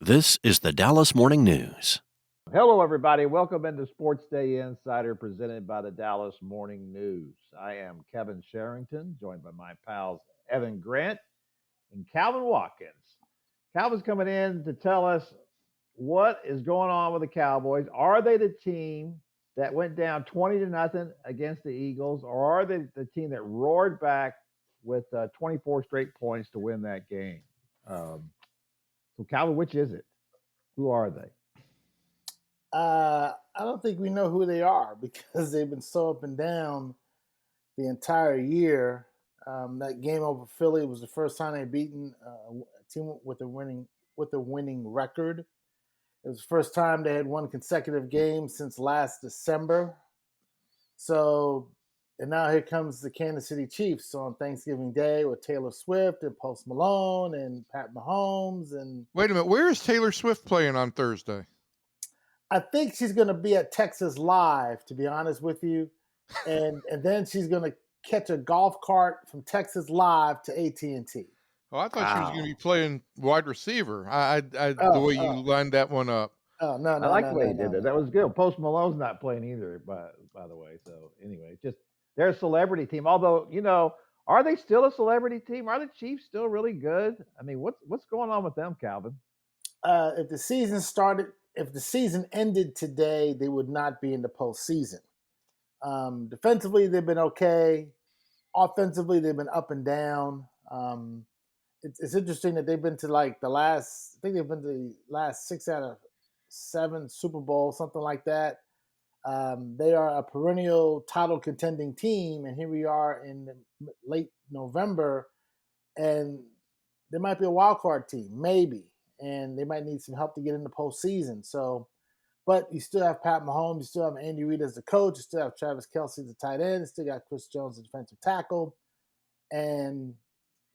This is the Dallas Morning News. Hello, everybody. Welcome into SportsDay Insider presented by the Dallas Morning News. I am Kevin Sherrington, joined by my pals Evan Grant and Calvin Watkins. Calvin's coming in to tell us what is going on with the Cowboys. Are they the team that went down 20-0 against the Eagles, or are they the team that roared back with 24 straight points to win that game? So, Calvin, which is it? Who are they? I don't think we know who they are because they've been so up and down the entire year. That game over Philly was the first time they'd beaten a team with a winning record. It was the first time they had won consecutive games since last December. So, and now here comes the Kansas City Chiefs on Thanksgiving Day with Taylor Swift and Post Malone and Pat Mahomes. And wait a minute, where is Taylor Swift playing on Thursday? I think she's going to be at Texas Live, to be honest with you, and then she's going to catch a golf cart from Texas Live to AT&T. Oh, I thought she was going to be playing wide receiver. The way you lined that one up. Oh no! I like the way he did that. That was good. Post Malone's not playing either, by the way. So anyway, just they're a celebrity team. Although are they still a celebrity team? Are the Chiefs still really good? I mean, what's going on with them, Calvin? If the season ended today, they would not be in the postseason. Defensively, they've been okay. Offensively, they've been up and down. It's interesting that they've been to they've been to the last 6 out of 7 Super Bowls, something like that. They are a perennial title contending team, and here we are in late November, and they might be a wild card team, maybe, and they might need some help to get in the postseason. So, but you still have Pat Mahomes, you still have Andy Reid as the coach, you still have Travis Kelce as the tight end, you still got Chris Jones, the defensive tackle, and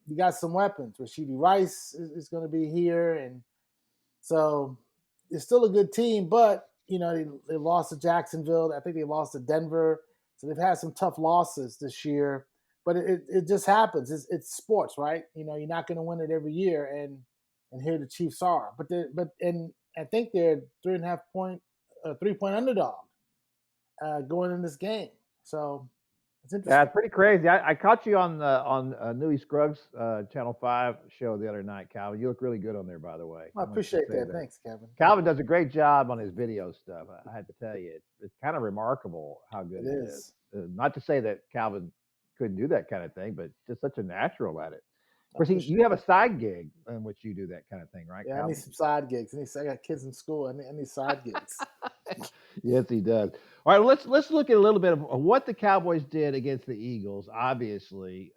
you got some weapons. Rashidi Rice is going to be here, and so it's still a good team. But they lost to Jacksonville. I think they lost to Denver, so they've had some tough losses this year. But it just happens. It's sports, right? You're not going to win it every year, and here the Chiefs are. But I think they're 3-point underdog going in this game. So it's interesting. Yeah, it's pretty crazy. I caught you on Newey Scruggs Channel 5 show the other night, Calvin. You look really good on there, by the way. I appreciate that. Thanks, Kevin. Calvin does a great job on his video stuff. I had to tell you, it's kind of remarkable how good it is. Not to say that Calvin couldn't do that kind of thing, but just such a natural at it. Of course, you have a side gig in which you do that kind of thing, right? Yeah, Calvin? I need some side gigs. I got kids in school. I need side gigs. Yes, he does. All right, let's look at a little bit of what the Cowboys did against the Eagles, obviously,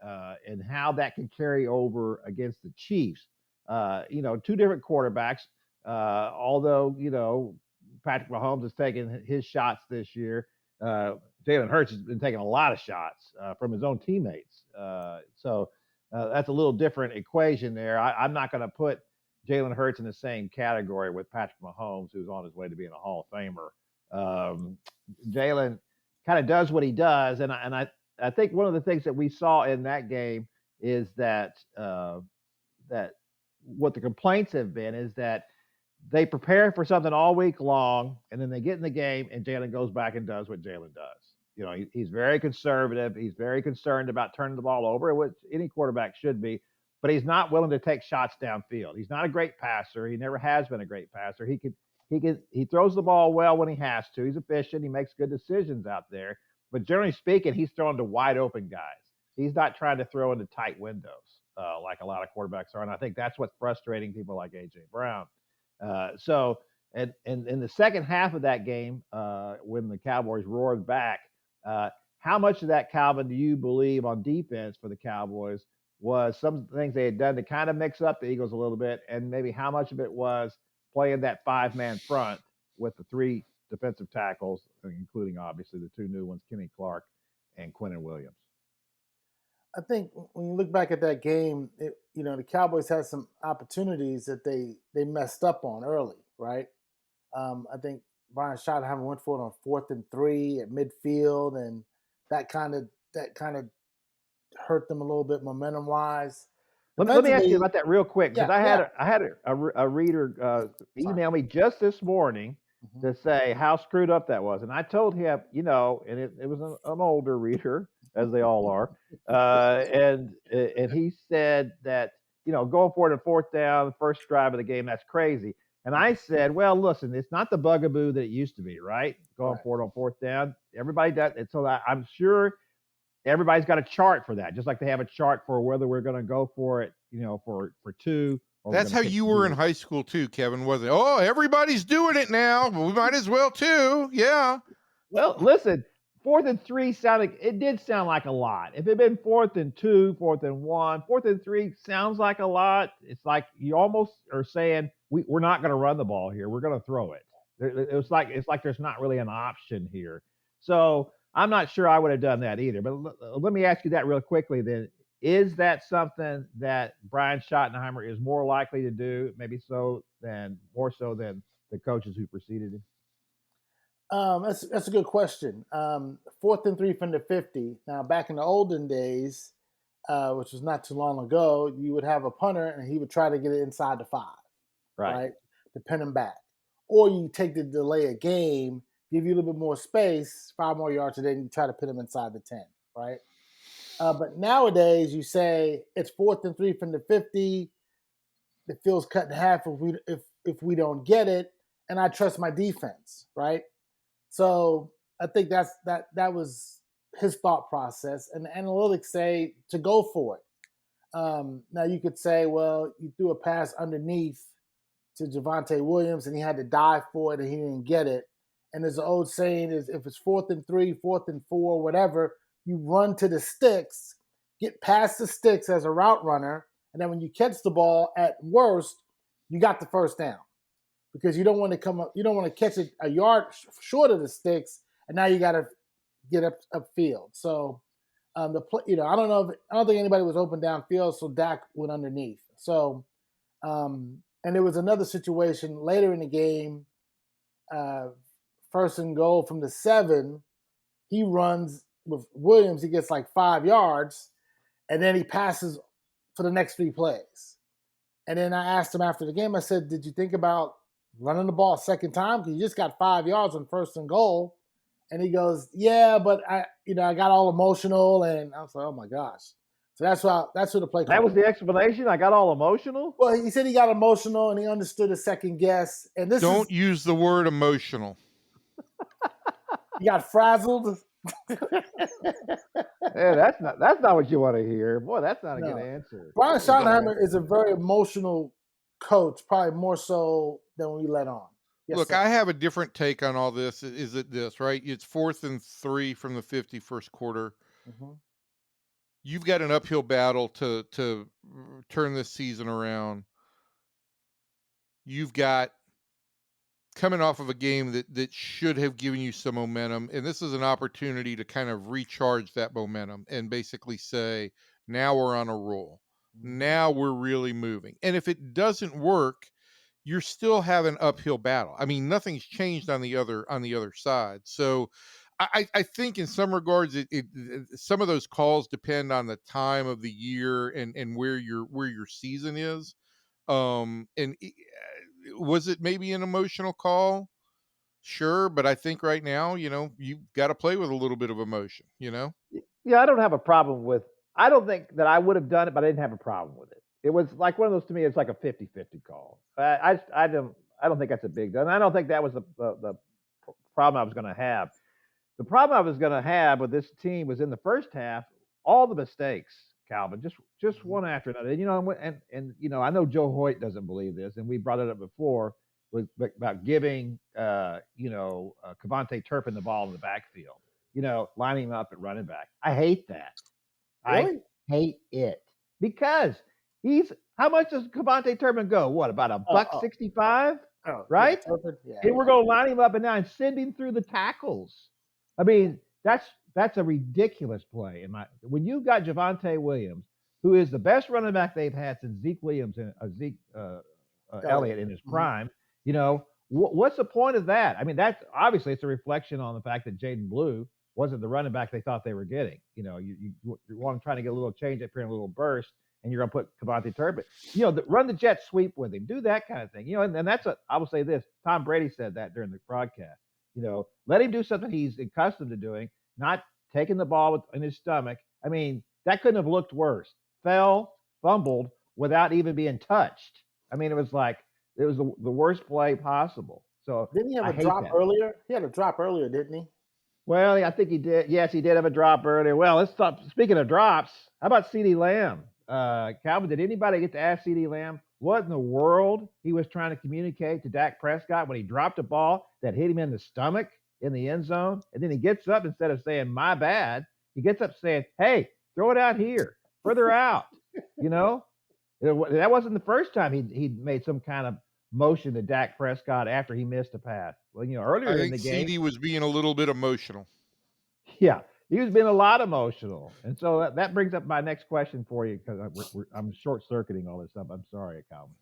and how that can carry over against the Chiefs. Two different quarterbacks. Although Patrick Mahomes has taken his shots this year, Jalen Hurts has been taking a lot of shots from his own teammates. So that's a little different equation there. I'm not going to put Jalen Hurts in the same category with Patrick Mahomes, who's on his way to being a Hall of Famer. Jalen kind of does what he does, and I think one of the things that we saw in that game is that what the complaints have been is that they prepare for something all week long, and then they get in the game, and Jalen goes back and does what Jalen does. He's very conservative. He's very concerned about turning the ball over, which any quarterback should be, but he's not willing to take shots downfield. He's not a great passer. He never has been a great passer. He throws the ball well when he has to. He's efficient. He makes good decisions out there. But generally speaking, he's throwing to wide open guys. He's not trying to throw into tight windows like a lot of quarterbacks are. And I think that's what's frustrating people like A.J. Brown. And in the second half of that game, when the Cowboys roared back, how much of that, Calvin, do you believe on defense for the Cowboys was some things they had done to kind of mix up the Eagles a little bit, and maybe how much of it was playing that 5-man front with the 3 defensive tackles, including obviously the 2 new ones, Kenny Clark and Quentin Williams? I think when you look back at that game, the Cowboys had some opportunities that they messed up on early, right? I think Brian Schottenheimer went for it on 4th and 3 at midfield, and that kind of hurt them a little bit momentum wise. Let me ask you about that real quick, because Yeah. I had a reader email me just this morning to say how screwed up that was, and I told him, and it was an older reader, as they all are, and he said that going for it on fourth down, the first drive of the game, that's crazy. And I said, well, listen, it's not the bugaboo that it used to be, right? Going for it on fourth down, everybody does it. So I'm sure everybody's got a chart for that, just like they have a chart for whether we're going to go for it, for two. Or That's how you were in high school too, Kevin, wasn't it? Oh, everybody's doing it now. Well, we might as well too. Yeah. Well, listen, 4th and 3 it did sound like a lot. If it had been 4th and 2, 4th and 1, 4th and 3 sounds like a lot. It's like you almost are saying we're not going to run the ball here. We're going to throw it. It's like there's not really an option here. So I'm not sure I would have done that either. But let me ask you that real quickly then. Is that something that Brian Schottenheimer is more likely to do, maybe more so than the coaches who preceded him? That's a good question. 4th and 3 from the 50. Now, back in the olden days, which was not too long ago, you would have a punter and he would try to get it inside the 5, right? To pin him back. Or you take the delay a game, give you a little bit more space, 5 more yards, and then you try to pin him inside the 10, right? But nowadays, you say it's 4th and 3 from the 50. The field's cut in half if we don't get it, and I trust my defense, right? So I think that was his thought process, and the analytics say to go for it. Now you could say, well, you threw a pass underneath to Javonte Williams, and he had to dive for it, and he didn't get it. And there's an old saying: is if it's 4th and 3, 4th and 4, whatever, you run to the sticks, get past the sticks as a route runner, and then when you catch the ball, at worst, you got the first down. Because you don't want to come up, you don't want to catch it a yard short of the sticks, and now you got to get upfield. So I don't think anybody was open downfield, so Dak went underneath. So and there was another situation later in the game, 1st and goal from the 7. He runs with Williams, he gets like 5 yards, and then he passes for the next 3 plays. And then I asked him after the game, I said, did you think about running the ball a second time? Because you just got 5 yards on 1st and goal. And he goes, yeah, but I got all emotional, and I was like, oh my gosh. So that's who the play. That was the explanation. I got all emotional. Well, he said he got emotional and he understood a second guess. And don't use the word emotional. He got frazzled. Yeah, that's not what you want to hear. Boy, that's not a good answer. Brian Schottenheimer is a very emotional coach, probably more so than we let on. Yes, look, sir. I have a different take on all this. Is it this, right? It's 4th and 3 from the 50 first quarter. Mm-hmm. You've got an uphill battle to turn this season around. You've got coming off of a game that should have given you some momentum, and this is an opportunity to kind of recharge that momentum and basically say, now we're on a roll. Mm-hmm. Now we're really moving. And if it doesn't work, you're still having an uphill battle. I mean, nothing's changed on the other side. So I think in some regards, some of those calls depend on the time of the year and where your season is. Was it maybe an emotional call? Sure. But I think right now, you've got to play with a little bit of emotion, Yeah, I don't have a problem with, I don't think that I would have done it, but I didn't have a problem with it. It was like one of those, to me, it's like a 50-50 call. I don't think that's a big deal. And I don't think that was the problem I was going to have. The problem I was going to have with this team was in the first half, all the mistakes, Calvin, just one after another. And I know Joe Hoyt doesn't believe this, and we brought it up before about giving Kevontae Turpin the ball in the backfield, lining him up at running back. I hate that. Really? I hate it because how much does Kevontae Turpin go? What, about $165? Right? Yeah, and we're going to line him up and now and send him through the tackles. I mean, that's a ridiculous play. When you've got Javonte Williams, who is the best running back they've had since Zeke Williams and Elliott in his prime, what's the point of that? I mean, that's obviously it's a reflection on the fact that Jaden Blue wasn't the running back they thought they were getting. You want to try to get a little change up here and a little burst, and you're going to put Devontae Turpin. Run the jet sweep with him. Do that kind of thing. And that's I will say this. Tom Brady said that during the broadcast. Let him do something he's accustomed to doing, not taking the ball in his stomach. I mean, that couldn't have looked worse. Fell, fumbled without even being touched. I mean, it was the worst play possible. So didn't he have a drop earlier? He had a drop earlier, didn't he? Well, I think he did. Yes, he did have a drop earlier. Well, let's stop. Speaking of drops, how about CeeDee Lamb? Calvin, did anybody get to ask CeeDee Lamb what in the world he was trying to communicate to Dak Prescott when he dropped a ball that hit him in the stomach in the end zone? And then he gets up, instead of saying, my bad, he gets up saying, hey, throw it out here, further out. That wasn't the first time he made some kind of motion to Dak Prescott after he missed a pass. Well, earlier in the game, CD was being a little bit emotional. Yeah, he was being a lot emotional, and so that brings up my next question for you, because I'm short circuiting all this stuff. I'm sorry, Calvin.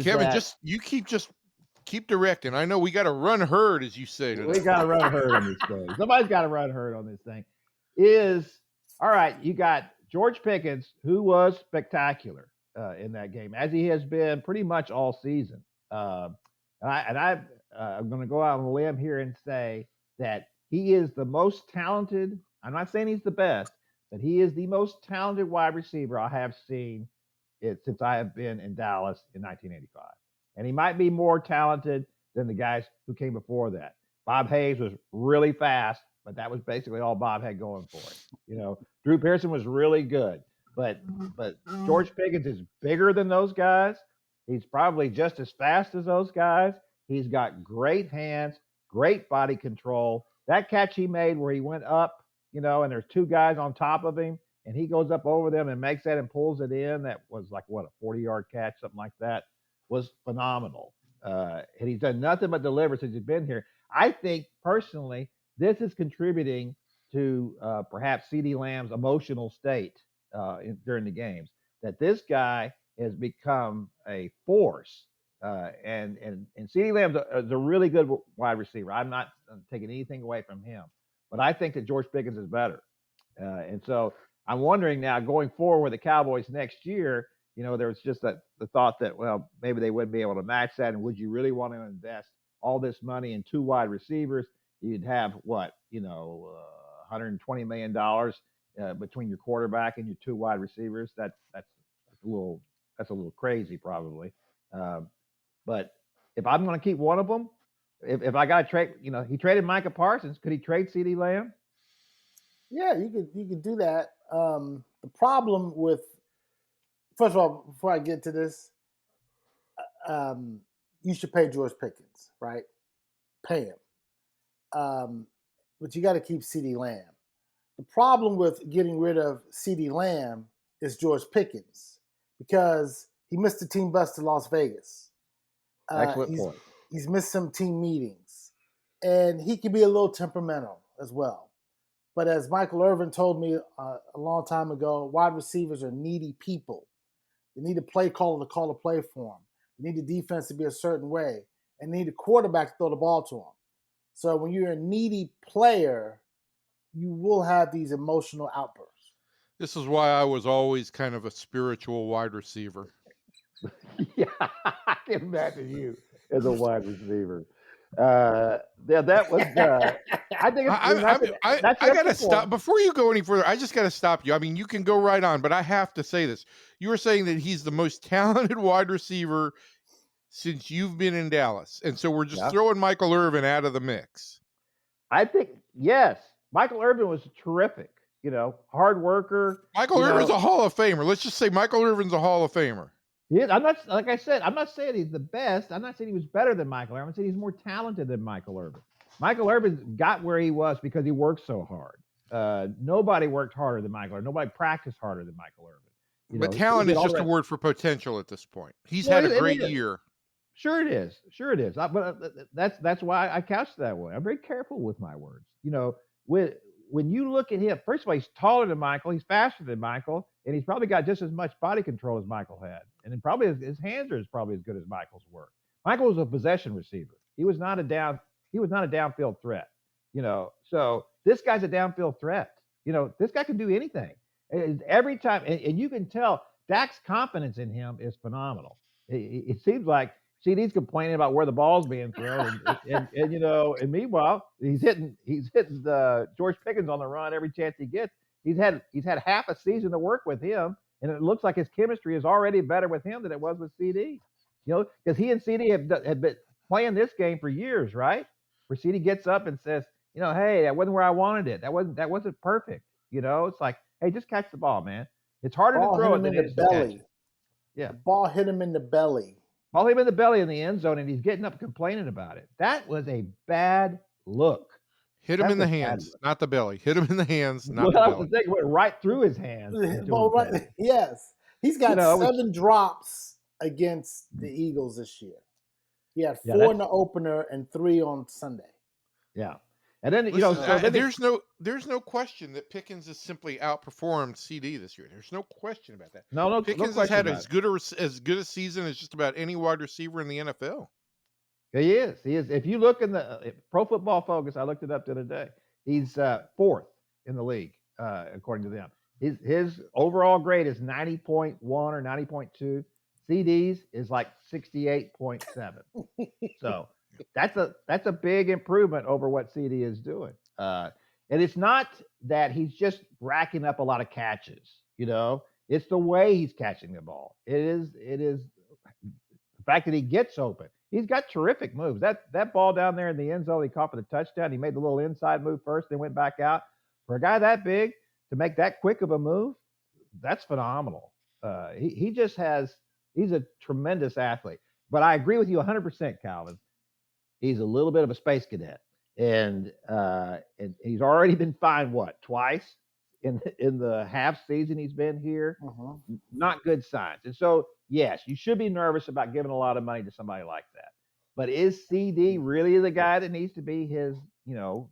Kevin, keep directing. I know we got to run herd, as you say. We got to run herd on this thing. Somebody's got to run herd on this thing. All right? You got George Pickens, who was spectacular in that game, as he has been pretty much all season. I'm going to go out on a limb here and say that he is the most talented. I'm not saying he's the best, but he is the most talented wide receiver I have seen since I have been in Dallas in 1985. And he might be more talented than the guys who came before that. Bob Hayes was really fast, but that was basically all Bob had going for it. Drew Pearson was really good, but George Pickens is bigger than those guys. He's probably just as fast as those guys. He's got great hands, great body control. That catch he made where he went up, and there's two guys on top of him, and he goes up over them and makes that and pulls it in. That was like, a 40-yard catch, something like that. Was phenomenal. And he's done nothing but deliver since he's been here. I think, personally, this is contributing to perhaps CeeDee Lamb's emotional state during the games, that this guy has become a force. And CeeDee Lamb is a really good wide receiver. I'm not taking anything away from him, but I think that George Pickens is better. And so I'm wondering now, going forward with the Cowboys next year, there's just the thought that, well, maybe they wouldn't be able to match that. And would you really want to invest all this money in two wide receivers? You'd have $120 million between your quarterback and your two wide receivers. That's a little crazy, probably. But if I'm going to keep one of them, if I got to trade, he traded Micah Parsons. Could he trade CeeDee Lamb? Yeah, you could do that. The problem with, first of all, before I get to this, you should pay George Pickens, right? Pay him. But you got to keep CeeDee Lamb. The problem with getting rid of CeeDee Lamb is George Pickens, because he missed the team bus to Las Vegas. Excellent point. He's missed some team meetings, and he can be a little temperamental as well. But as Michael Irvin told me a long time ago, wide receivers are needy people. They need a play caller to call a play for them. They need the defense to be a certain way, and they need a quarterback to throw the ball to them. So when you're a needy player, you will have these emotional outbursts. This is why I was always kind of a spiritual wide receiver. Yeah, I can imagine you as a wide receiver. That was. I think I got to stop before you go any further. I just got to stop you. I mean, you can go right on, but I have to say this. You were saying that he's the most talented wide receiver since you've been in Dallas, and so we're just throwing Michael Irvin out of the mix. I think, yes, Michael Irvin was terrific. Hard worker. Michael Irvin's a Hall of Famer. Let's just say Michael Irvin's a Hall of Famer. Yeah, I'm not, like I said, I'm not saying he's the best. I'm not saying he was better than Michael Irvin. I'm saying he's more talented than Michael Irvin. Michael Irvin got where he was because he worked so hard. Nobody worked harder than Michael Irvin. Nobody practiced harder than Michael Irvin. But talent is just a word for potential at this point. He's had a great year. Sure it is. But that's why I couch that way. I'm very careful with my words. When you look at him, first of all, he's taller than Michael. He's faster than Michael. And he's probably got just as much body control as Michael had. And then probably his hands are probably as good as Michael's were. Michael was a possession receiver. He was not a downfield threat. So this guy's a downfield threat. This guy can do anything. Every time, and you can tell Dak's confidence in him is phenomenal. It seems like CD's complaining about where the ball's being thrown, and meanwhile he's hitting the George Pickens on the run every chance he gets. He's had half a season to work with him, and it looks like his chemistry is already better with him than it was with CD. Because he and CD have been playing this game for years, right? Where CD gets up and says, hey, that wasn't where I wanted it. That wasn't perfect. It's like, hey, just catch the ball, man. It's harder to Ball hit throw it him than in it the is to catch belly. it. Yeah. The ball hit him in the belly. Ball hit him in the belly in the end zone, and he's getting up complaining about it. That was a bad look. Hit him That's in the a bad hands, look. not the belly. Hit him in the hands, not Well, the that was belly. the thing. It went right through his hands into Ball his belly. right, yes. He's got Which 7 drops against the Eagles this year. He had 4 Yeah, in the opener and 3 on Sunday. yeah. And then Listen, there's no question that Pickens has simply outperformed CD this year. There's no question about that. no Pickens question has had about as good a season as just about any wide receiver in the NFL. it. He is. If you look in the Pro Football Focus, I looked it up the other day. He's 4th in the league according to them. His overall grade is 90.1 or 90.2. CD's is like 68.7. So that's a big improvement over what CD is doing. And it's not that he's just racking up a lot of catches. It's the way he's catching the ball. It is the fact that he gets open. He's got terrific moves. That ball down there in the end zone, he caught for the touchdown. He made the little inside move first, then went back out. For a guy that big to make that quick of a move, that's phenomenal. He's a tremendous athlete. But I agree with you 100%, Calvin. He's a little bit of a space cadet, and he's already been fined twice in the half season he's been here. Not good signs. And so, yes, you should be nervous about giving a lot of money to somebody like that. But is CD really the guy that needs to be his,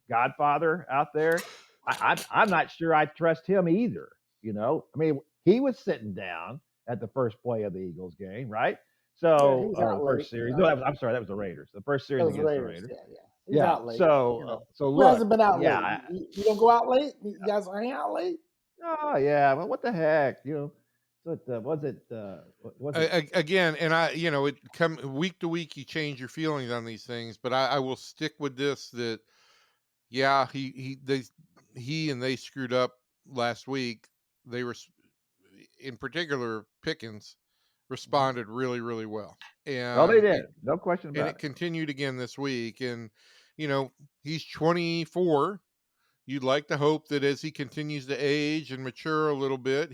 godfather out there? I'm not sure I trust him either. I mean, he was sitting down at the first play of the Eagles game, right? So, he's or out the late. first series. No, I'm sorry, that was the Raiders. The first series Those against the Raiders. Raiders. Yeah. He's out late. So Who look, hasn't been out yeah, late? You don't go out late? You guys hang out late? oh yeah, well, what the heck, So was it? Was it? Again, and it come week to week, you change your feelings on these things. But I will stick with this: that yeah, they screwed up last week. They were, in particular, Pickens responded really, really well. Oh, they did. No question about and it continued again this week. And he's 24. You'd like to hope that as he continues to age and mature a little bit,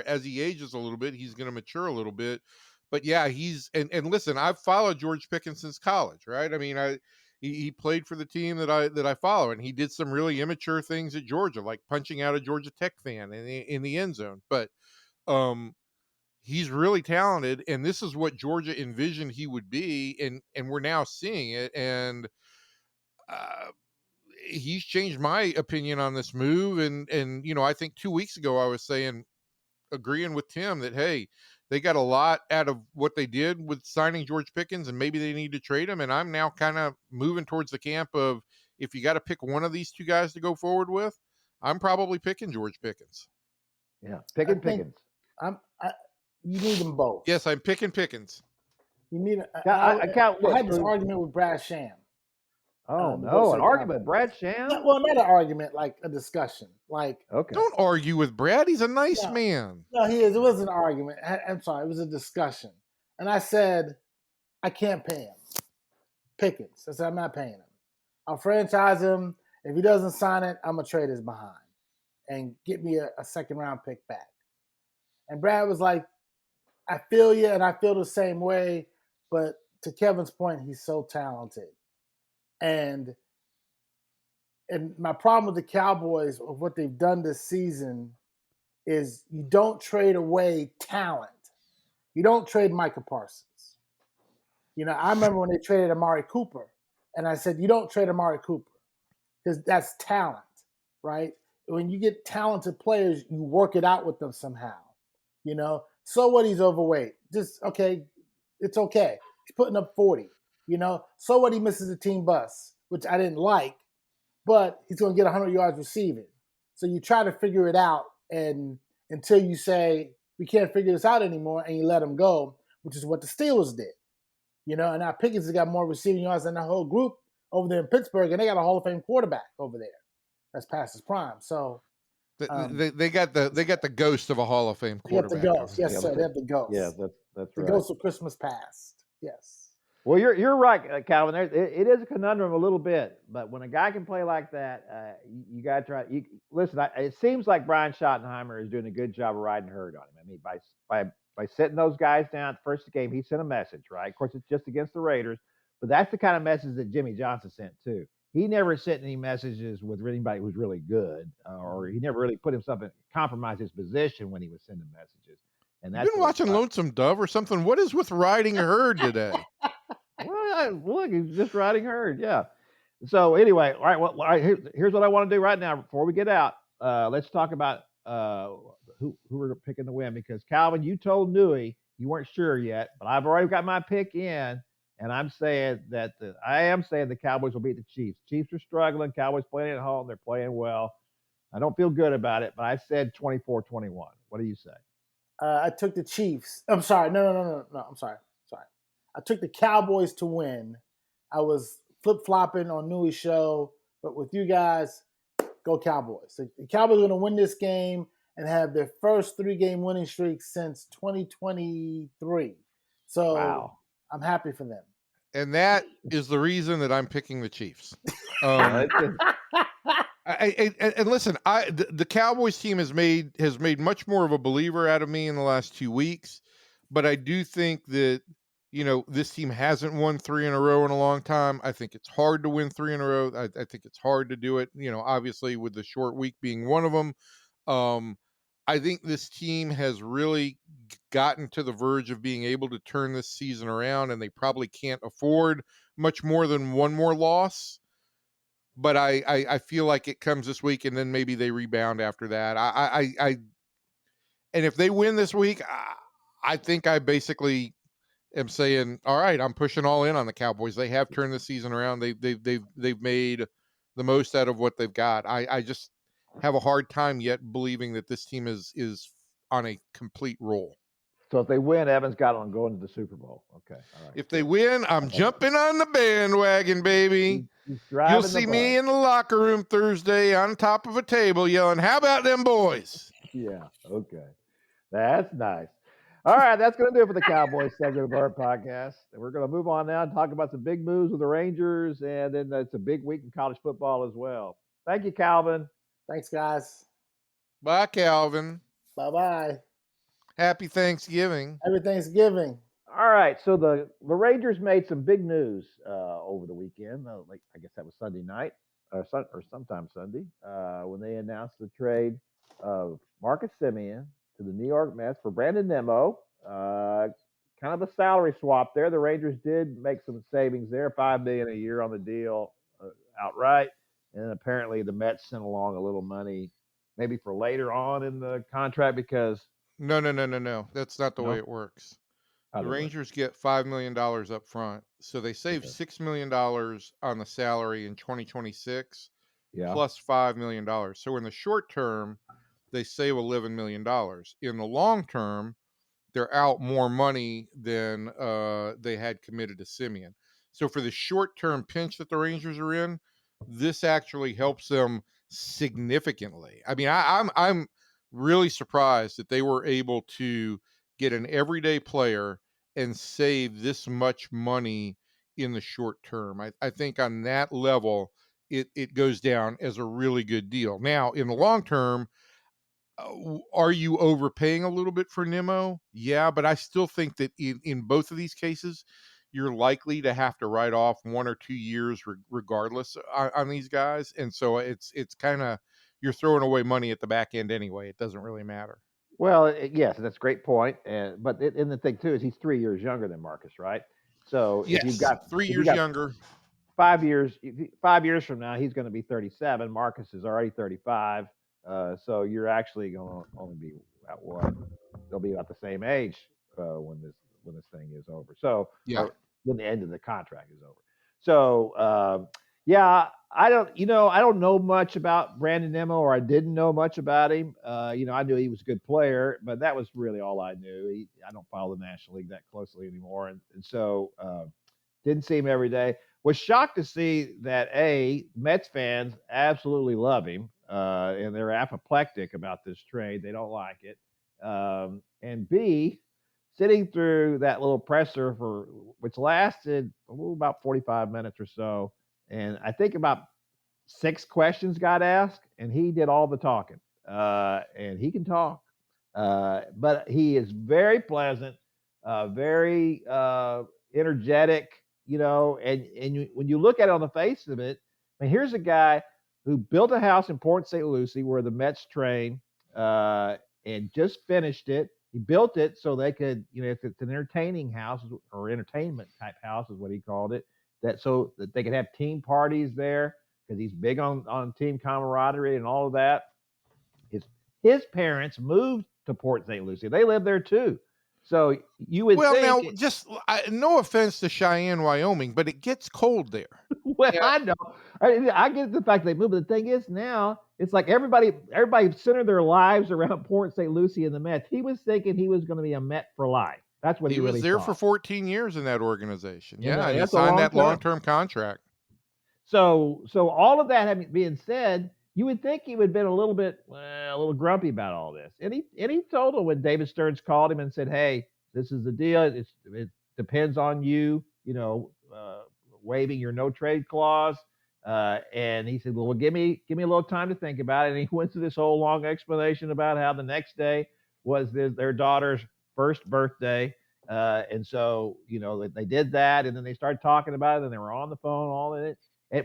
as he ages a little bit, he's going to mature a little bit. But yeah, and listen, I've followed George Pickens since college, right? I mean, he played for the team that I follow, and he did some really immature things at Georgia, like punching out a Georgia Tech fan in the end zone. But he's really talented, and this is what Georgia envisioned he would be, and we're now seeing it. And he's changed my opinion on this move. And I think 2 weeks ago I was agreeing with Tim that, hey, they got a lot out of what they did with signing George Pickens, and maybe they need to trade him. And I'm now kind of moving towards the camp of, if you got to pick one of these two guys to go forward with, I'm probably picking George Pickens. Yeah, picking Pickens. You need them both. Yes, I'm picking Pickens. You need. I had this argument with Brad Sham. Oh no, an argument, Brad Sham? Yeah, well, not an argument, like a discussion. Like, okay, don't argue with Brad. He's a nice man. No, he is. It wasn't an argument. I'm sorry, it was a discussion. And I said, I can't pay him. Pickens. I said, I'm not paying him. I'll franchise him. If he doesn't sign it, I'm gonna trade his behind and get me a second round pick back. And Brad was like, I feel you, and I feel the same way. But to Kevin's point, he's so talented. And my problem with the Cowboys, of what they've done this season, is you don't trade away talent. You don't trade Micah Parsons. I remember when they traded Amari Cooper, and I said, you don't trade Amari Cooper because that's talent, right? When you get talented players, you work it out with them somehow. So what, he's overweight. Just, okay, it's okay. He's putting up 40. So what, he misses a team bus, which I didn't like, but he's going to get 100 yards receiving. So you try to figure it out, and until you say, we can't figure this out anymore, and you let him go, which is what the Steelers did. And now Pickens has got more receiving yards than the whole group over there in Pittsburgh, and they got a Hall of Fame quarterback over there that's past his prime. So they got the ghost of a Hall of Fame they got the quarterback. ghost. Yes, sir. They have the ghost. Yeah, that's the right. ghost of Christmas past. Yes. Well, you're right, Calvin. It is a conundrum a little bit, but when a guy can play like that, you got to try. Listen. It seems like Brian Schottenheimer is doing a good job of riding herd on him. I mean, by sitting those guys down at the first game, he sent a message, right? Of course, it's just against the Raiders, but that's the kind of message that Jimmy Johnson sent too. He never sent any messages with anybody who's really good, or he never really put himself in compromise his position when he was sending messages. And that's You've been watching Lonesome Dove or something. What is with riding herd today? Well, look, he's just riding herd. Yeah. So anyway, all right. Well, all right. Here's what I want to do right now before we get out. Let's talk about who we're picking to win, because Calvin, you told Newey you weren't sure yet, but I've already got my pick in, and I'm saying that the Cowboys will beat the Chiefs. Chiefs are struggling. Cowboys playing at home. They're playing well. I don't feel good about it, but I said 24-21. What do you say? I took the Chiefs. I'm sorry. No. I'm sorry. I took the Cowboys to win. I was flip-flopping on Newey's show, but with you guys, go Cowboys. The Cowboys are going to win this game and have their first 3-game winning streak since 2023. So Wow. I'm happy for them. And that is the reason that I'm picking the Chiefs. And listen, the Cowboys team has made much more of a believer out of me in the last 2 weeks, but I do think that this team hasn't won 3 in a row in a long time. I think it's hard to win 3 in a row. I think it's hard to do it. Obviously with the short week being one of them. I think this team has really gotten to the verge of being able to turn this season around, and they probably can't afford much more than one more loss. But I feel like it comes this week, and then maybe they rebound after that. And if they win this week, I think I basically am saying, all right, I'm pushing all in on the Cowboys. They have turned the season around. They've made the most out of what they've got. I just have a hard time yet believing that this team is on a complete roll. So if they win, Evan's got on going to the Super Bowl. Okay. All right. If they win, I'm jumping on the bandwagon, baby. You'll see me in the locker room Thursday on top of a table yelling, "How about them boys?" Yeah. Okay. That's nice. All right. That's going to do it for the Cowboys segment of our podcast. And we're going to move on now and talk about some big moves with the Rangers. And then it's a big week in college football as well. Thank you, Calvin. Thanks, guys. Bye, Calvin. Bye-bye. Happy Thanksgiving. Happy Thanksgiving. All right. So the Rangers made some big news over the weekend. I guess that was Sunday night or sometime Sunday when they announced the trade of Marcus Semien to the New York Mets for Brandon Nimmo. Kind of a salary swap there. The Rangers did make some savings there, $5 million a year on the deal outright, and apparently the Mets sent along a little money, maybe for later on in the contract because. No. That's not the way it works. The Rangers get $5 million up front, so they save $6 million on the salary in 2026, plus $5 million. So in the short term, they save $11 million. In the long term, they're out more money than they had committed to Semien. So for the short-term pinch that the Rangers are in, this actually helps them significantly. I mean, I'm really surprised that they were able to get an everyday player and save this much money in the short term. I think on that level, it goes down as a really good deal. Now, in the long term, are you overpaying a little bit for Nimmo? Yeah, but I still think that in both of these cases, you're likely to have to write off 1 or 2 years regardless on these guys. And so it's kind of, you're throwing away money at the back end anyway. It doesn't really matter. Well, yes, that's a great point. But the thing too is he's 3 years younger than Marcus, right? So yes, if you've got 3 years younger, 5 years, 5 years from now, he's going to be 37. Marcus is already 35. So you're actually going to only be at what? They'll be about the same age when this thing is over. So when the end of the contract is over. So Yeah, I don't know much about Brandon Nimmo, or I didn't know much about him. I knew he was a good player, but that was really all I knew. I don't follow the National League that closely anymore, and so didn't see him every day. Was shocked to see that Mets fans absolutely love him, and they're apoplectic about this trade. They don't like it. And B, sitting through that little presser for which lasted about 45 minutes or so, and I think about 6 questions got asked, and he did all the talking. And he can talk, but he is very pleasant, very energetic. When you look at it on the face of it, I mean, here's a guy who built a house in Port St. Lucie where the Mets train, and just finished it. He built it so they could, if it's an entertaining house or entertainment type house is what he called it, so that they could have team parties there because he's big on team camaraderie and all of that. His parents moved to Port St. Lucie. They live there too. So you would Well, now, think, no offense to Cheyenne, Wyoming, but it gets cold there. well, I know. I get the fact they moved, but the thing is now it's like everybody centered their lives around Port St. Lucie and the Mets. He was thinking he was going to be a Met for life. That's what he was really there thought. for 14 years in that organization. And Yeah, and he that's a signed long that time. long-term contract. So all of that having being said, you would think he would have been a little grumpy about all this. And he told him when David Stearns called him and said, "Hey, this is the deal. It depends on you, waiving your no trade clause." And he said, "Well, give me a little time to think about it." And he went through this whole long explanation about how the next day was their daughter's first birthday. And so, they did that, and then they started talking about it, and they were on the phone, all of it.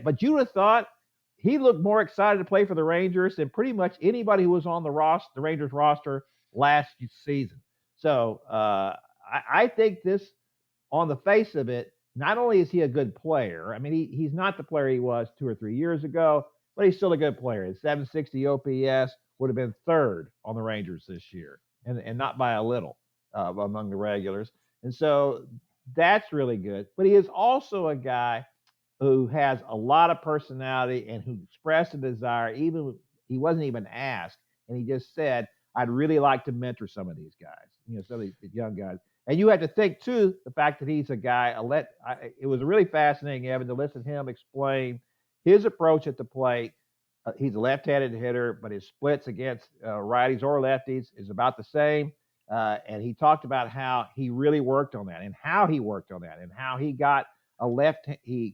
But you would have thought he looked more excited to play for the Rangers than pretty much anybody who was on the Rangers roster last season. So I think this, on the face of it, not only is he a good player. I mean, he's not the player he was 2 or 3 years ago, but he's still a good player. His 760 OPS would have been third on the Rangers this year, and not by a little among the regulars. And so that's really good. But he is also a guy who has a lot of personality and who expressed a desire, even he wasn't even asked, and he just said, "I'd really like to mentor some of these guys, some of these young guys." And you have to think too the fact that he's a guy. It was really fascinating, Evan, to listen to him explain his approach at the plate. He's a left-handed hitter, but his splits against righties or lefties is about the same. And he talked about how he really worked on that, and how he worked on that, and how he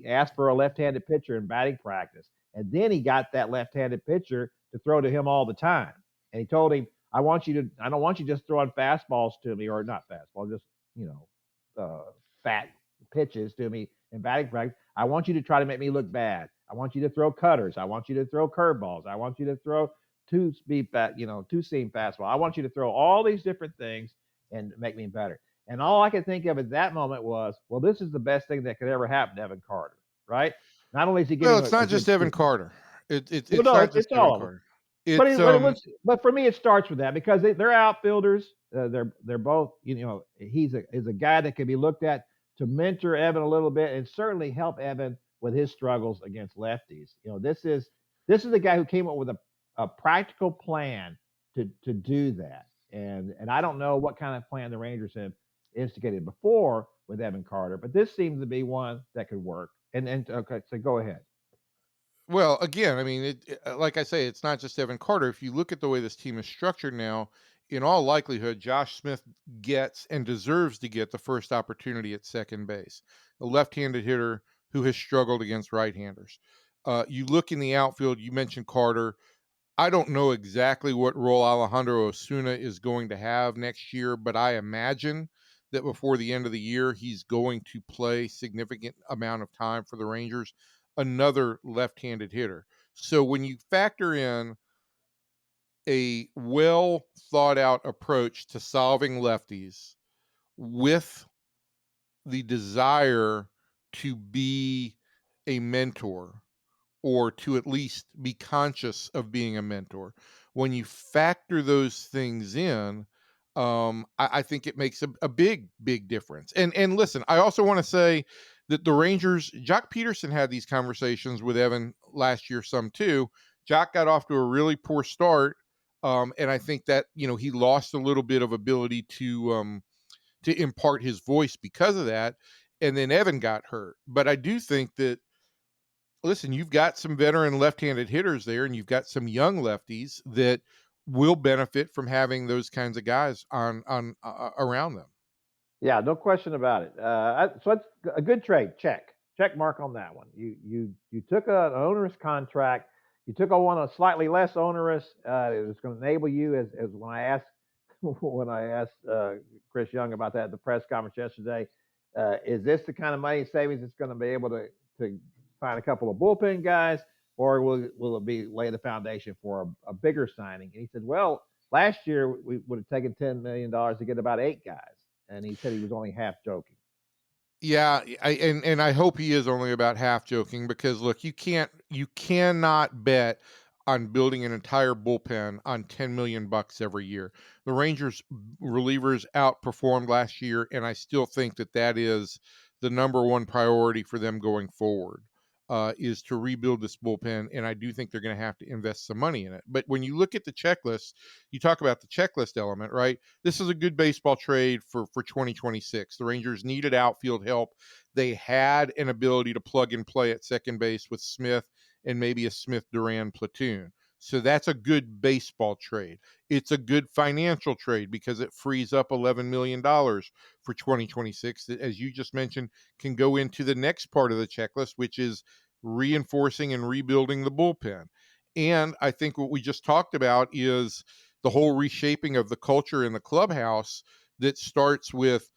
asked for a left-handed pitcher in batting practice, and then he got that left-handed pitcher to throw to him all the time. And he told him, I don't want you just throwing fastballs to me, or not fastballs, just fat pitches to me in batting practice. I want you to try to make me look bad. I want you to throw cutters. I want you to throw curveballs. I want you to throw two-seam fastball. I want you to throw all these different things and make me better. And all I could think of at that moment was, well, this is the best thing that could ever happen to Evan Carter, right? Not only is he getting, Well, it's not just Evan Carter. It's not just it's Evan all of them. Carter. But for me, it starts with that because they're outfielders. They're both, he's a guy that can be looked at to mentor Evan a little bit and certainly help Evan with his struggles against lefties. This is the guy who came up with a practical plan to do that. And I don't know what kind of plan the Rangers have instigated before with Evan Carter, but this seems to be one that could work. And okay, so go ahead. Well, again, I mean, like I say, it's not just Evan Carter. If you look at the way this team is structured now, in all likelihood, Josh Smith gets and deserves to get the first opportunity at second base. A left-handed hitter who has struggled against right-handers. You look in the outfield, you mentioned Carter. I don't know exactly what role Alejandro Osuna is going to have next year, but I imagine that before the end of the year, he's going to play significant amount of time for the Rangers, another left-handed hitter. So when you factor in a well thought out approach to solving lefties with the desire to be a mentor, or to at least be conscious of being a mentor. When you factor those things in, I think it makes a big, big difference. And listen, I also want to say that the Rangers, Jock Peterson had these conversations with Evan last year some too. Jock got off to a really poor start, and I think that he lost a little bit of ability to impart his voice because of that, and then Evan got hurt. But I do think that, listen, you've got some veteran left-handed hitters there, and you've got some young lefties that will benefit from having those kinds of guys on around them. Yeah, no question about it. So it's a good trade. Check mark on that one. You took an onerous contract. You took on a slightly less onerous. It was going to enable you, as when I asked Chris Young about that at the press conference yesterday. Is this the kind of money savings that's going to be able to find a couple of bullpen guys, or will it be lay the foundation for a bigger signing? And he said, well, last year we would have taken $10 million to get about 8 guys. And he said he was only half joking. Yeah, and I hope he is only about half joking, because look, you cannot bet on building an entire bullpen on $10 million every year. The Rangers relievers outperformed last year, and I still think that is the number one priority for them going forward, is to rebuild this bullpen, and I do think they're going to have to invest some money in it. But when you look at the checklist, you talk about the checklist element, right? This is a good baseball trade for 2026. The Rangers needed outfield help. They had an ability to plug and play at second base with Smith and maybe a Smith-Duran platoon. So that's a good baseball trade. It's a good financial trade because it frees up $11 million for 2026 that, as you just mentioned, can go into the next part of the checklist, which is reinforcing and rebuilding the bullpen. And I think what we just talked about is the whole reshaping of the culture in the clubhouse that starts with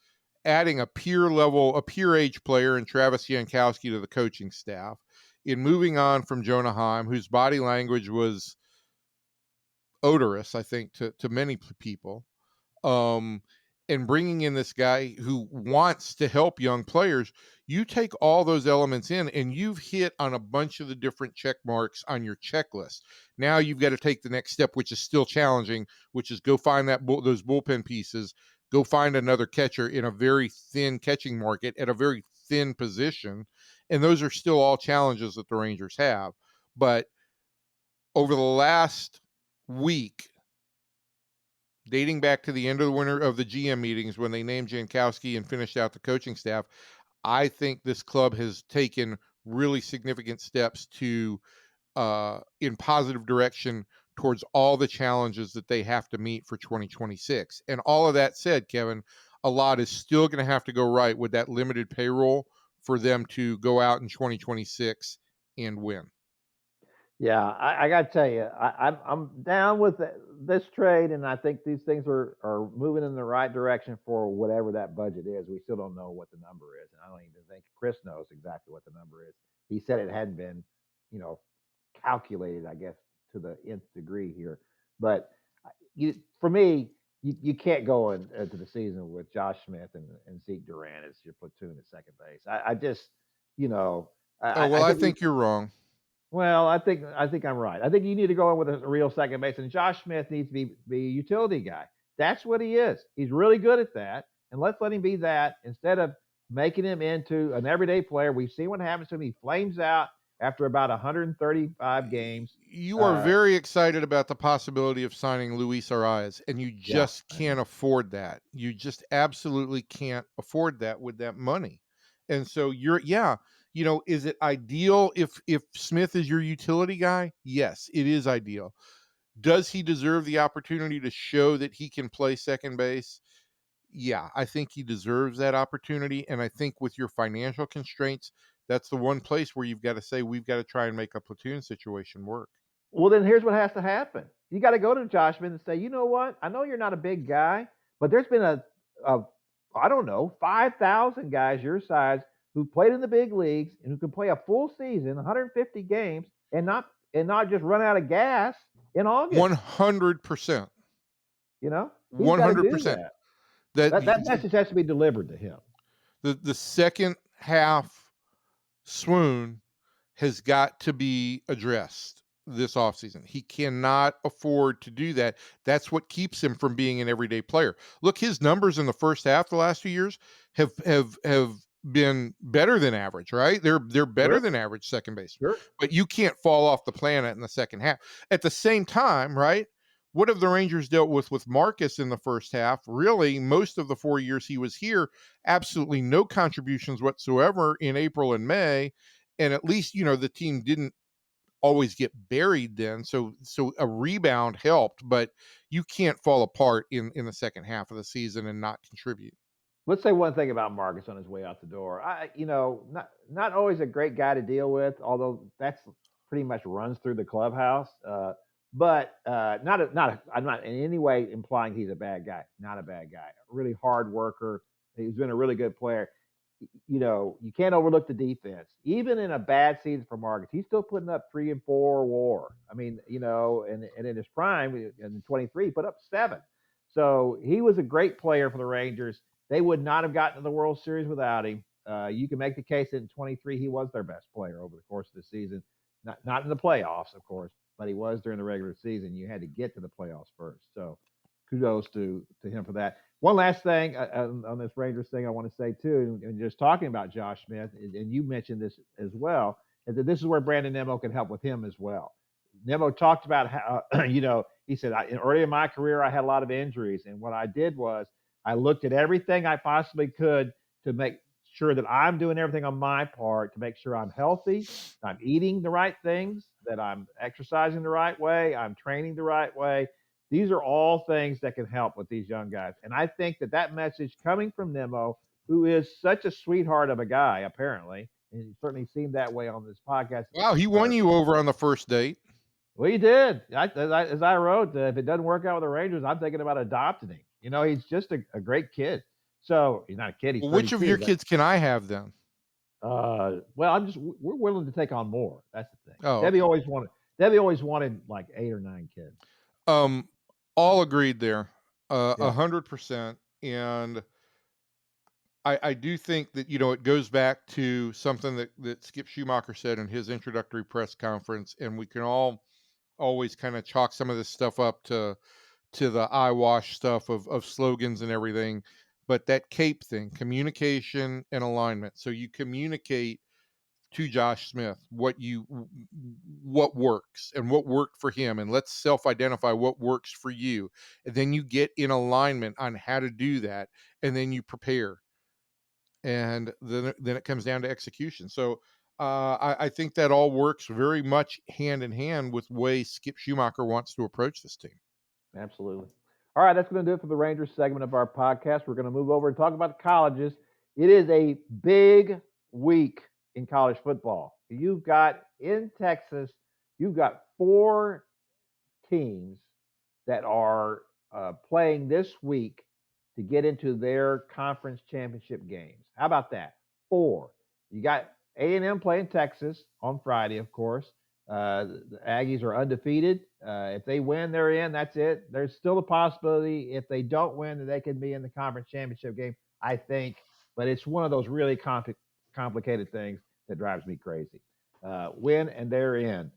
adding a peer age player in Travis Jankowski to the coaching staff, in moving on from Jonah Heim, whose body language was odorous, I think, to many people, and bringing in this guy who wants to help young players. You take all those elements in, and you've hit on a bunch of the different check marks on your checklist. Now you've got to take the next step, which is still challenging, which is go find those bullpen pieces, go find another catcher in a very thin catching market at a very thin position. And those are still all challenges that the Rangers have. But over the last week, dating back to the end of the winter of the GM meetings when they named Jankowski and finished out the coaching staff, I think this club has taken really significant steps to in positive direction towards all the challenges that they have to meet for 2026. And all of that said, Kevin, a lot is still going to have to go right with that limited payroll for them to go out in 2026 and win. Yeah, I got to tell you, I'm down with this trade, and I think these things are moving in the right direction for whatever that budget is. We still don't know what the number is, and I don't even think Chris knows exactly what the number is. He said it hadn't been, calculated, I guess, to the nth degree here. But for me, you can't go into the season with Josh Smith and Zeke Duran as your platoon at second base. I just, I think you're wrong. Well, I think I'm right. I think you need to go in with a real second base, and Josh Smith needs to be a utility guy. That's what he is. He's really good at that, and let's let him be that instead of making him into an everyday player. We've seen what happens to him. He flames out after about 135 games. You are very excited about the possibility of signing Luis Arias, and you just can't afford that. You just absolutely can't afford that with that money. And so is it ideal if Smith is your utility guy? Yes, it is ideal. Does he deserve the opportunity to show that he can play second base? Yeah, I think he deserves that opportunity. And I think with your financial constraints, that's the one place where you've got to say, we've got to try and make a platoon situation work. Well, then here's what has to happen. You got to go to Josh Smith and say, you know what? I know you're not a big guy, but there's been I don't know, 5,000 guys your size who played in the big leagues and who can play a full season, 150 games, and not just run out of gas in August. 100%. 100%. That message has to be delivered to him. The second half swoon has got to be addressed this offseason. He cannot afford to do that. That's what keeps him from being an everyday player. Look, his numbers in the first half the last 2 years have been better than average, right? They're better Sure. than average second base, Sure. but you can't fall off the planet in the second half. At the same time, right? What have the Rangers dealt with Marcus in the first half? Really, most of the 4 years he was here, absolutely no contributions whatsoever in April and May. And at least, the team didn't always get buried then. So a rebound helped, but you can't fall apart in the second half of the season and not contribute. Let's say one thing about Marcus on his way out the door. Not always a great guy to deal with, although that's pretty much runs through the clubhouse. I'm not in any way implying he's a bad guy. Not a bad guy. A really hard worker. He's been a really good player. You can't overlook the defense. Even in a bad season for Marcus, he's still putting up 3 and 4 WAR. I mean, and in his prime in 23, he put up 7. So he was a great player for the Rangers. They would not have gotten to the World Series without him. You can make the case that in 23 he was their best player over the course of the season. Not in the playoffs, of course, but he was during the regular season. You had to get to the playoffs first. So kudos to him for that. One last thing on this Rangers thing I want to say too, and just talking about Josh Smith, and you mentioned this as well, is that this is where Brandon Nimmo can help with him as well. Nimmo talked about how, he said, early in my career, I had a lot of injuries. And what I did was I looked at everything I possibly could to make sure that I'm doing everything on my part to make sure I'm healthy, I'm eating the right things, that I'm exercising the right way, I'm training the right way. These are all things that can help with these young guys. And I think that message coming from Nimmo, who is such a sweetheart of a guy, apparently, and he certainly seemed that way on this podcast. Wow, he won you over on the first date. Well, he did. As I wrote, if it doesn't work out with the Rangers, I'm thinking about adopting him. He's just a great kid. So he's not a kid. He's Well, which of 32, your kids can I have then? well, we're willing to take on more. That's the thing. Oh, Debbie okay. always wanted like 8 or 9 kids. All agreed there, Yeah. 100%. And I do think that, it goes back to something that Skip Schumacher said in his introductory press conference, and we can all always kind of chalk some of this stuff up to the eyewash stuff of slogans and everything. But that CAPE thing, communication and alignment. So you communicate to Josh Smith what works and what worked for him, and let's self-identify what works for you, and then you get in alignment on how to do that, and then you prepare, and then it comes down to execution. So I think that all works very much hand in hand with the way Skip Schumacher wants to approach this team. Absolutely. All right, that's going to do it for the Rangers segment of our podcast. We're going to move over and talk about the colleges. It is a big week in college football. You've got in Texas, you've got 4 teams that are playing this week to get into their conference championship games. How about that? 4. You got A&M playing Texas on Friday, of course. The Aggies are undefeated. If they win, they're in. That's it. There's still a possibility if they don't win that they can be in the conference championship game, I think. But it's one of those really complicated things that drives me crazy. Win and they're in.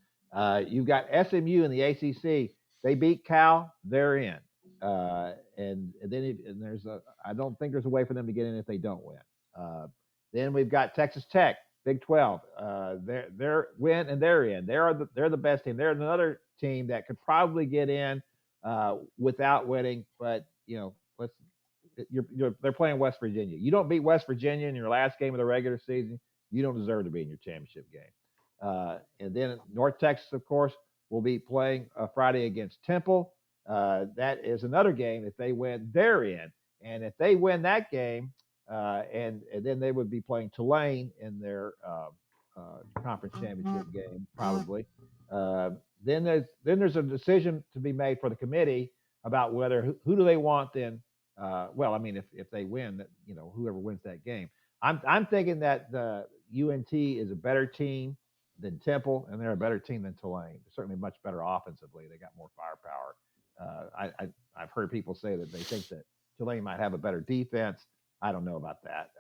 You've got SMU in the ACC. They beat Cal, they're in. And then I don't think there's a way for them to get in if they don't win. Then we've got Texas Tech, Big 12. They're win and they're in. They're the best team. They're another team that could probably get in without winning, but they're playing West Virginia. You don't beat West Virginia in your last game of the regular season, you don't deserve to be in your championship game. And then North Texas, of course, will be playing Friday against Temple. That is another game. If they win, they're in. And if they win that game, and then they would be playing Tulane in their conference championship game, probably. Then there's a decision to be made for the committee about whether who do they want then. If they win, that whoever wins that game. I'm thinking that the UNT is a better team than Temple, and they're a better team than Tulane. Certainly much better offensively. They got more firepower. I've heard people say that they think that Tulane might have a better defense. I don't know about that.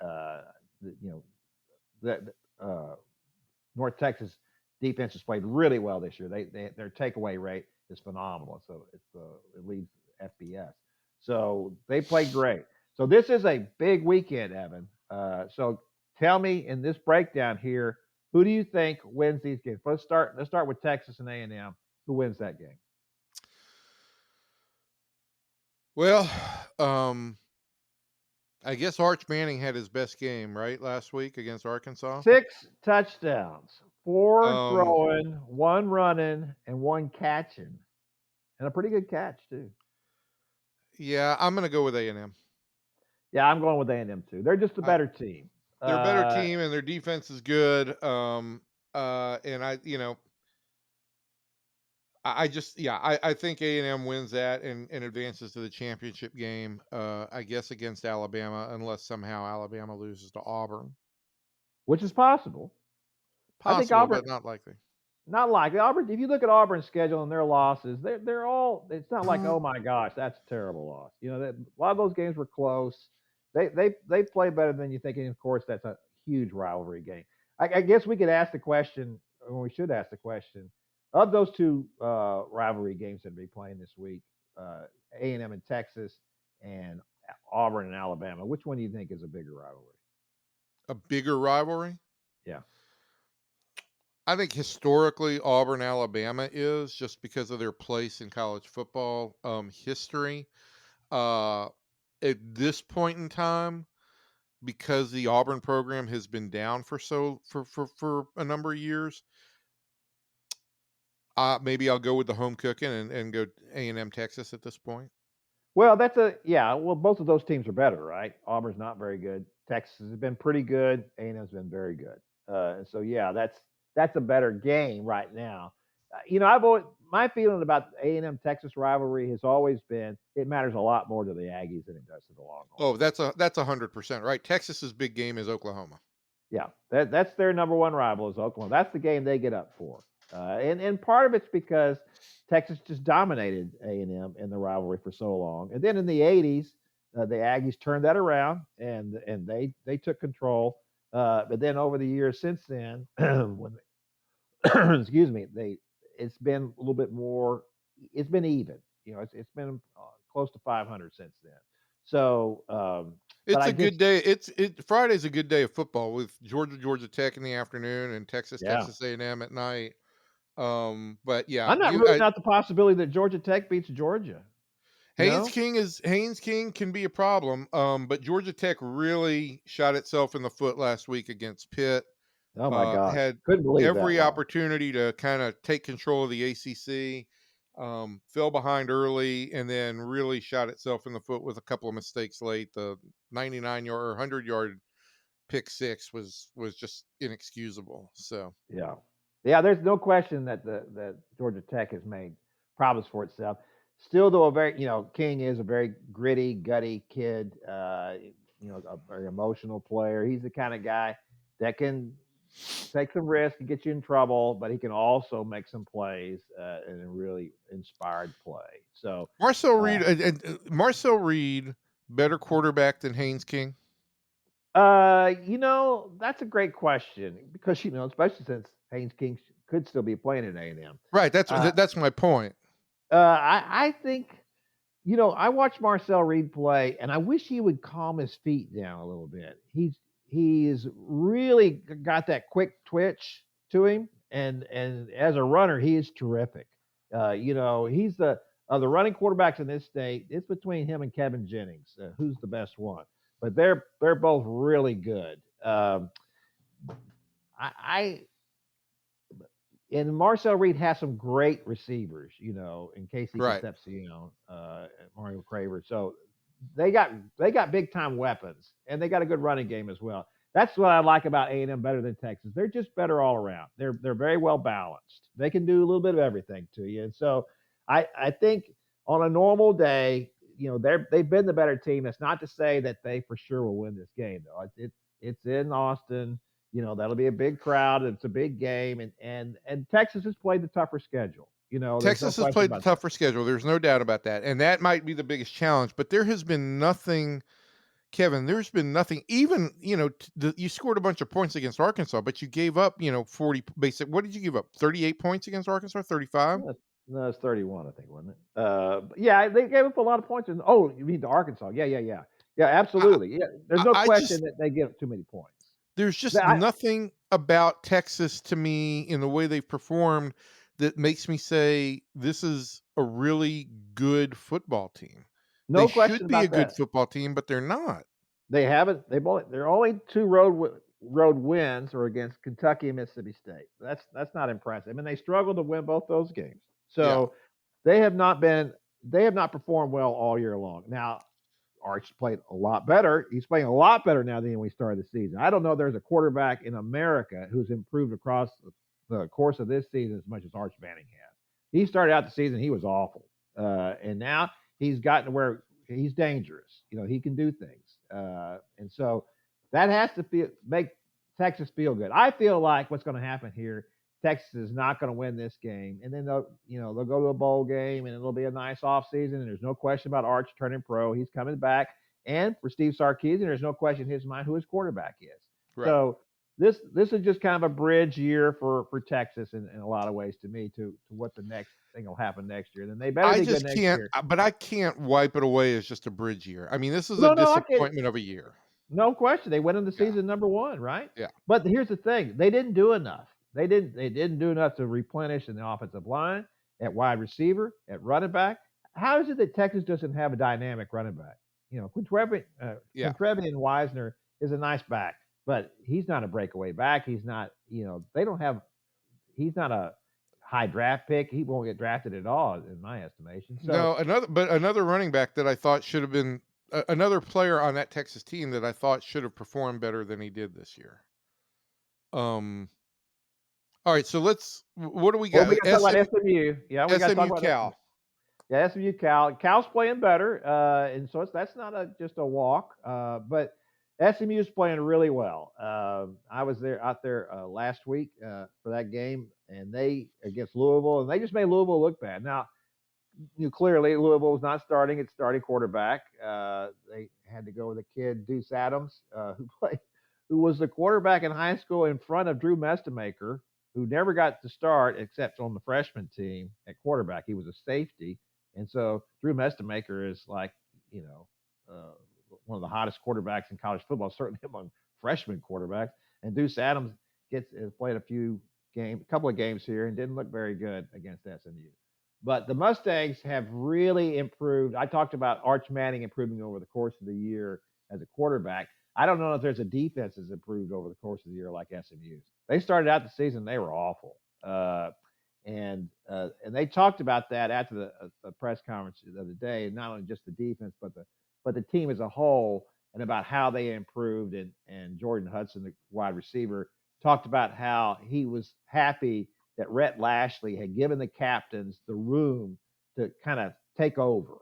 North Texas defense has played really well this year. Their takeaway rate is phenomenal. So it leads FBS. So they played great. So this is a big weekend, Evan. So tell me in this breakdown here, who do you think wins these games? Let's start with Texas and A&M. Who wins that game? Well, I guess Arch Manning had his best game, right, last week against Arkansas. 6 touchdowns, 4 Um, throwing, 1 running, and 1 catching, and a pretty good catch too. yeah, I'm gonna go with A&M. Yeah, I'm going with A&M too. They're just a better team. They're a better team, and their defense is good. And I just, yeah, I think A&M wins that and advances to the championship game. I guess against Alabama, unless somehow Alabama loses to Auburn. Which is possible. I think Possible, Auburn, but not likely. not likely. Auburn, if you look at Auburn's schedule and their losses, they're all. It's not like, oh my gosh, that's a terrible loss. You know, that a lot of those games were close. They play better than you think, and of course, that's a huge rivalry game. I guess we could ask the question, or we should ask the question, of those two rivalry games that we playing this week, A&M and Texas, and Auburn and Alabama. Which one do you think is a bigger rivalry? A bigger rivalry? Yeah. I think historically Auburn, Alabama is just because of their place in college football history. At this point in time, because the Auburn program has been down for a number of years, maybe I'll go with the home cooking and go A&M Texas at this point. Well, well, both of those teams are better, right? Auburn's not very good. Texas has been pretty good. A&M's been very good. So yeah, that's a better game right now. I've always my feeling about A&M Texas rivalry has always been it matters a lot more to the Aggies than it does to the Longhorns. Oh, that's 100% right. Texas's big game is Oklahoma. Yeah, that's their number one rival is Oklahoma. That's the game they get up for, and part of it's because Texas just dominated A&M in the rivalry for so long, and then in the '80s, the Aggies turned that around and they took control. But then over the years since then, when excuse me, it's been a little bit more. It's been even. It's been close to 500 since then. So, It's a good day. Friday's a good day of football with Georgia Tech in the afternoon and Texas yeah. A&M at night. But yeah, I'm not ruling out the possibility that Georgia Tech beats Georgia. Haynes King can be a problem. But Georgia Tech really shot itself in the foot last week against Pitt. Oh my gosh. Had Couldn't believe every that opportunity to kind of take control of the ACC. Fell behind early and then really shot itself in the foot with a couple of mistakes late. The 99-yard or 100-yard pick six was just inexcusable. So yeah, there's no question that that Georgia Tech has made problems for itself. Still, though, King is a very gritty, gutty kid. A very emotional player. He's the kind of guy that can take some risk and get you in trouble, but he can also make some plays and a really inspired play. So Marcel Reed, better quarterback than Haynes King. That's a great question because especially since Haynes King could still be playing at A&M. Right, that's my point. I think I watched Marcel Reed play, and I wish he would calm his feet down a little bit. He's really got that quick twitch to him, and as a runner, he is terrific. He's the running quarterbacks in this state. It's between him and Kevin Jennings, who's the best one. But they're both really good. And Marcel Reed has some great receivers, in Casey Concepcion, Mario Craver. So they got big time weapons, and they got a good running game as well. That's what I like about A&M better than Texas. They're just better all around. They're very well balanced. They can do a little bit of everything to you. And so I think on a normal day, they've been the better team. That's not to say that they for sure will win this game, though. It's in Austin. That'll be a big crowd. It's a big game, and Texas has played the tougher schedule. Texas has played the tougher schedule. There's no doubt about that, and that might be the biggest challenge. But there has been nothing, Kevin. There's been nothing. Even you scored a bunch of points against Arkansas, but you gave up 40 basic. What did you give up? 38 points against Arkansas. 35. No, it's 31, I think, wasn't it? Yeah, they gave up a lot of points. Oh, you mean to Arkansas? Yeah, absolutely. There's no question that they give up too many points. There's just I, nothing about Texas to me in the way they've performed that makes me say this is a really good football team. They no question should be a about good that. football team, but they're not. They haven't. They're only two road wins are against Kentucky and Mississippi State. That's not impressive. I mean, they struggled to win both those games. Yeah. So they have not been. They have not performed well all year long. Now, Arch played a lot better. He's playing a lot better now than when we started the season. I don't know if there's a quarterback in America who's improved across the course of this season as much as Arch Manning has. He started out the season, he was awful. And now he's gotten to where he's dangerous. He can do things. And so that has to make Texas feel good. I feel like what's going to happen here, Texas is not going to win this game, and then they'll go to a bowl game, and it'll be a nice offseason. And there's no question about Arch turning pro; he's coming back. And for Steve Sarkisian, there's no question in his mind who his quarterback is. Right. So this is just kind of a bridge year for Texas in a lot of ways to me to what the next thing will happen next year. Then they better be good next year. But I can't wipe it away as just a bridge year. I mean, this is No, a no, I can't. disappointment of a year. No question. They went into season number 1, right? Yeah. But here's the thing. They didn't do enough. They didn't do enough to replenish in the offensive line, at wide receiver, at running back. How is it that Texas doesn't have a dynamic running back? Quintrevian Wisner is a nice back, but he's not a breakaway back. He's not, they don't have he's not a high draft pick. He won't get drafted at all, in my estimation. So No, another running back that I thought should have been another player on that Texas team that I thought should have performed better than he did this year. All right, so what do we got? we got to talk about SMU. Yeah, we got to talk SMU about Cal. Yeah, SMU Cal. Cal's playing better, and so that's not just a walk. But SMU is playing really well. I was out there last week for that game, and they against Louisville, and they just made Louisville look bad. Now, clearly Louisville was not starting its starting quarterback. They had to go with a kid, Deuce Adams, who was the quarterback in high school in front of Drew Mestemaker, who never got to start except on the freshman team at quarterback. He was a safety. And so Drew Mestemaker is like, one of the hottest quarterbacks in college football, certainly among freshman quarterbacks. And Deuce Adams has played a couple of games here and didn't look very good against SMU. But the Mustangs have really improved. I talked about Arch Manning improving over the course of the year as a quarterback. I don't know if there's a defense that's improved over the course of the year like SMU's. They started out the season, they were awful. And they talked about that after the press conference the other day, and not only just the defense, but the team as a whole, and about how they improved. And Jordan Hudson, the wide receiver, talked about how he was happy that Rhett Lashley had given the captains the room to kind of take over,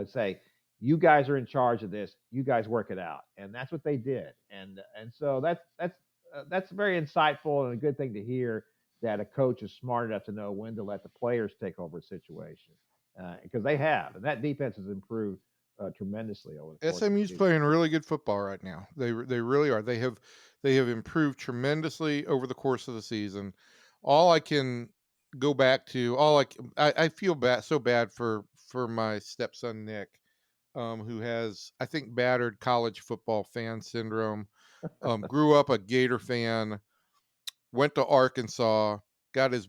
say, you guys are in charge of this, you guys work it out. And that's what they did. And so that's very insightful and a good thing to hear, that a coach is smart enough to know when to let the players take over a situation, because they have, and that defense has improved tremendously over the course. SMU's playing really good football right now. They really are. They have improved tremendously over the course of the season. All I can go back to, I feel so bad for my stepson Nick, who has, I think, battered college football fan syndrome. Grew up a Gator fan, went to Arkansas, got his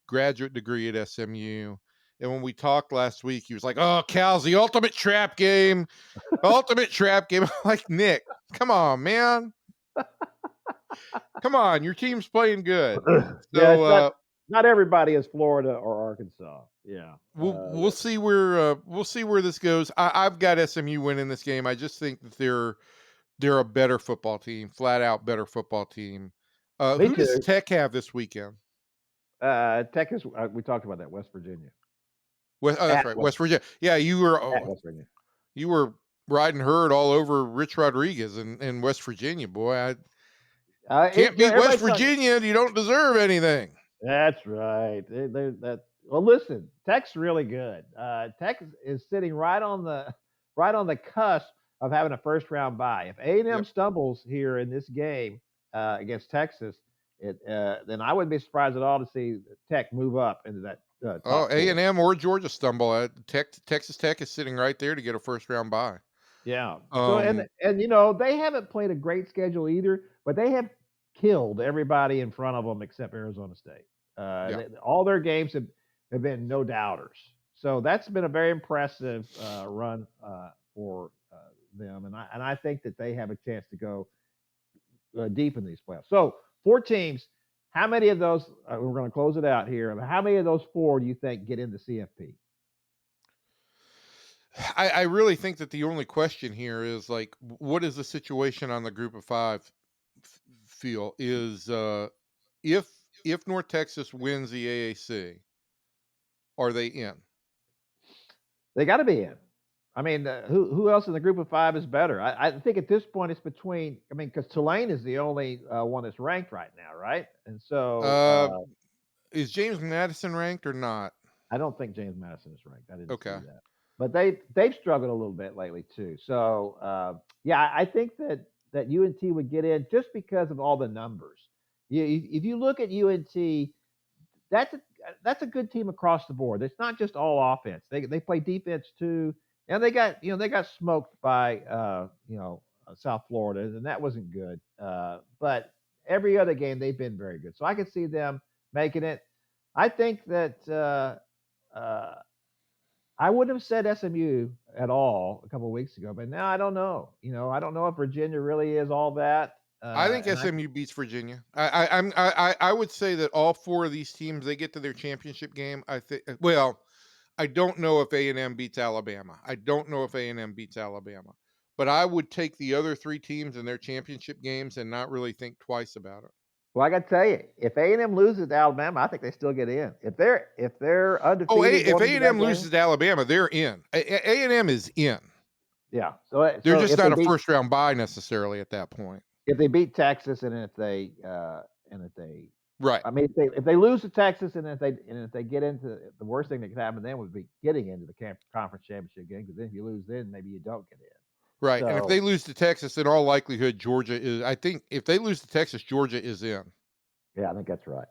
graduate degree at SMU. And when we talked last week, he was like, "Oh, Cal's the ultimate trap game. Ultimate trap game." I'm like, Nick, come on, man. Come on, your team's playing good. So not everybody is Florida or Arkansas. Yeah. We'll see where this goes. I've got SMU winning this game. I just think that they're a better football team, flat out better football team. Who does Tech have this weekend? Tech is, we talked about that, West Virginia. That's right, West Virginia. Yeah, you were at West Virginia. You were riding herd all over Rich Rodriguez in West Virginia, boy. Can't beat West Virginia. You don't deserve anything. That's right. Well, listen, Tech's really good. Tech is sitting right on the cusp of having a first round bye. If A&M stumbles here in this game against Texas, then I wouldn't be surprised at all to see Tech move up into that. A&M or Georgia stumble. Texas Tech is sitting right there to get a first round bye. Yeah. So and they haven't played a great schedule either, but they have killed everybody in front of them except Arizona State. All their games have been no doubters. So that's been a very impressive run for them, and I think that they have a chance to go deep in these playoffs. So 4 teams. How many of those? We're going to close it out here. How many of those 4 do you think get into CFP? I really think that the only question here is like, what is the situation on the group of 5 feel? Is if North Texas wins the AAC, are they in? They got to be in. I mean, who else in the group of 5 is better? I think at this point it's between. I mean, because Tulane is the only one that's ranked right now, right? And so, is James Madison ranked or not? I don't think James Madison is ranked. I didn't see Okay. that, but they've struggled a little bit lately too. So, yeah, I think that UNT would get in just because of all the numbers. If you look at UNT, that's a good team across the board. It's not just all offense. They play defense too, and they got smoked by South Florida, and that wasn't good. But every other game they've been very good. So I could see them making it. I think that I wouldn't have said SMU at all a couple of weeks ago, but now I don't know. I don't know if Virginia really is all that. I think SMU beats Virginia. I would say that all 4 of these teams, they get to their championship game. I think. Well, I don't know if A&M beats Alabama. But I would take the other 3 teams in their championship games and not really think twice about it. Well, I got to tell you, if A&M loses to Alabama, I think they still get in. If they're undefeated, if A&M loses to Alabama, they're in. A&M is in. Yeah, they're just not a first round bye necessarily at that point. If they beat Texas, and if they right, I mean, if they lose to Texas, and if they get into the worst thing that could happen then would be getting into the conference championship game. Because then if you lose, then maybe you don't get in. Right, So, and if they lose to Texas, in all likelihood, Georgia is. I think if they lose to Texas, Georgia is in. Yeah, I think that's right.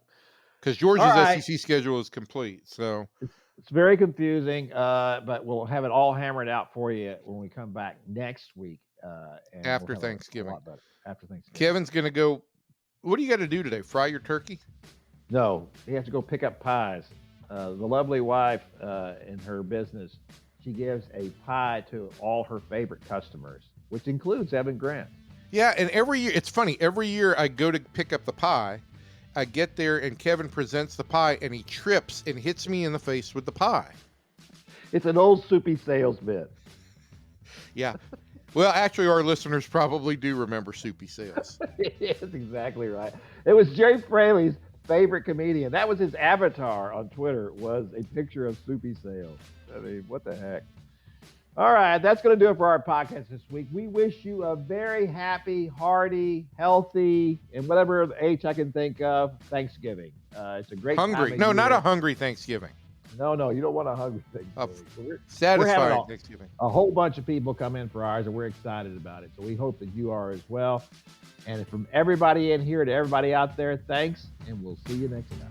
Because Georgia's SEC schedule is complete, so it's very confusing. But we'll have it all hammered out for you when we come back next week. And after Thanksgiving. After Thanksgiving. Kevin's going to go. What do you got to do today? Fry your turkey? No, he has to go pick up pies. The lovely wife in her business, she gives a pie to all her favorite customers, which includes Evan Grant. Yeah, and every year, it's funny. Every year I go to pick up the pie. I get there and Kevin presents the pie and he trips and hits me in the face with the pie. It's an old Soupy sales bit. Yeah. Well, actually, our listeners probably do remember Soupy Sales. Yes, exactly right. It was Jerry Fraley's favorite comedian. That was his avatar on Twitter, was a picture of Soupy Sales. I mean, what the heck? All right, that's going to do it for our podcast this week. We wish you a very happy, hearty, healthy, and whatever H I can think of, Thanksgiving. It's a great hungry. time No, of not year. a hungry Thanksgiving. No, you don't want a hungry Thanksgiving. So satisfying Thanksgiving. A whole bunch of people come in for ours, and we're excited about it. So we hope that you are as well. And from everybody in here to everybody out there, thanks, and we'll see you next time.